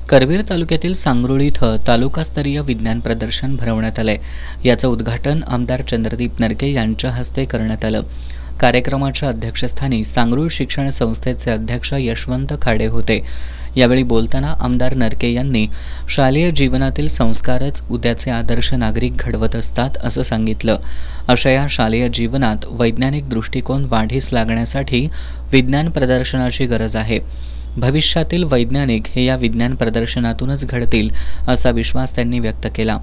करवीर तालुक्यातील सांगरुळ इथं तालुकास्तरीय विज्ञान प्रदर्शन भरवण्यात आले। याचं उद्घाटन आमदार चंद्रदीप नरके यांच्या हस्ते करण्यात आलं। कार्यक्रमाच्या अध्यक्षस्थानी सांगरुळ शिक्षण संस्थेचे अध्यक्ष यशवंत खाडे होते। यावेळी बोलताना आमदार नरके यांनी शालेय जीवनातील संस्कारच उद्याचे आदर्श नागरिक घडवत असतात असं सांगितलं। अशा या शालेय जीवनात वैज्ञानिक दृष्टिकोन वाढीस लागण्यासाठी विज्ञान प्रदर्शनाची गरज आहे। भविष्यातील वैज्ञानिक हे या विज्ञान प्रदर्शनातूनच घडतील असा विश्वास त्यांनी व्यक्त केला।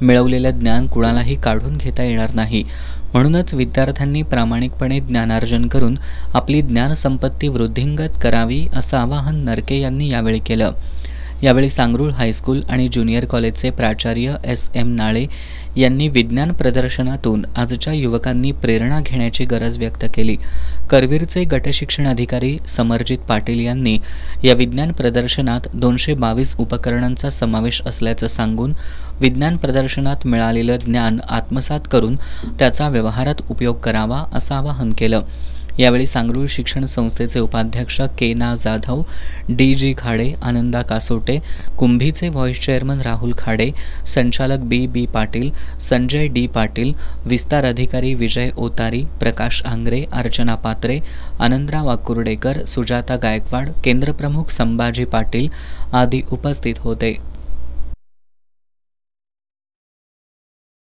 मिळवलेलं ज्ञान कुणालाही काढून घेता येणार नाही, म्हणूनच विद्यार्थ्यांनी प्रामाणिकपणे ज्ञानार्जन करून आपली ज्ञानसंपत्ती वृद्धिंगत करावी असं आवाहन नरके यांनी यावेळी केलं। यावेळी सांगरुळ हायस्कूल आणि ज्युनियर कॉलेजचे प्राचार्य SM नाळे यांनी विज्ञान प्रदर्शनातून आजच्या युवकांनी प्रेरणा घेण्याची गरज व्यक्त केली। करवीरचे गटशिक्षण अधिकारी समरजित पाटील यांनी या विज्ञान प्रदर्शनात 222 उपकरणांचा समावेश असल्याचं सांगून विज्ञान प्रदर्शनात मिळालेलं ज्ञान आत्मसात करून त्याचा व्यवहारात उपयोग करावा असं आवाहन केलं। यावेळी सांगरुळ शिक्षण संस्थेचे उपाध्यक्ष के.ना. जाधव, D.G. खाडे, आनंदा कासोटे, कुंभीचे व्हाईस चेअरमन राहुल खाडे, संचालक B.B. पाटील, संजय D. पाटील, विस्तार अधिकारी विजय ओतारी, प्रकाश आंग्रे, अर्चना पात्रे, आनंदराव वाकुर्डेकर, सुजाता गायकवाड, केंद्रप्रमुख संभाजी पाटील आदी उपस्थित होते।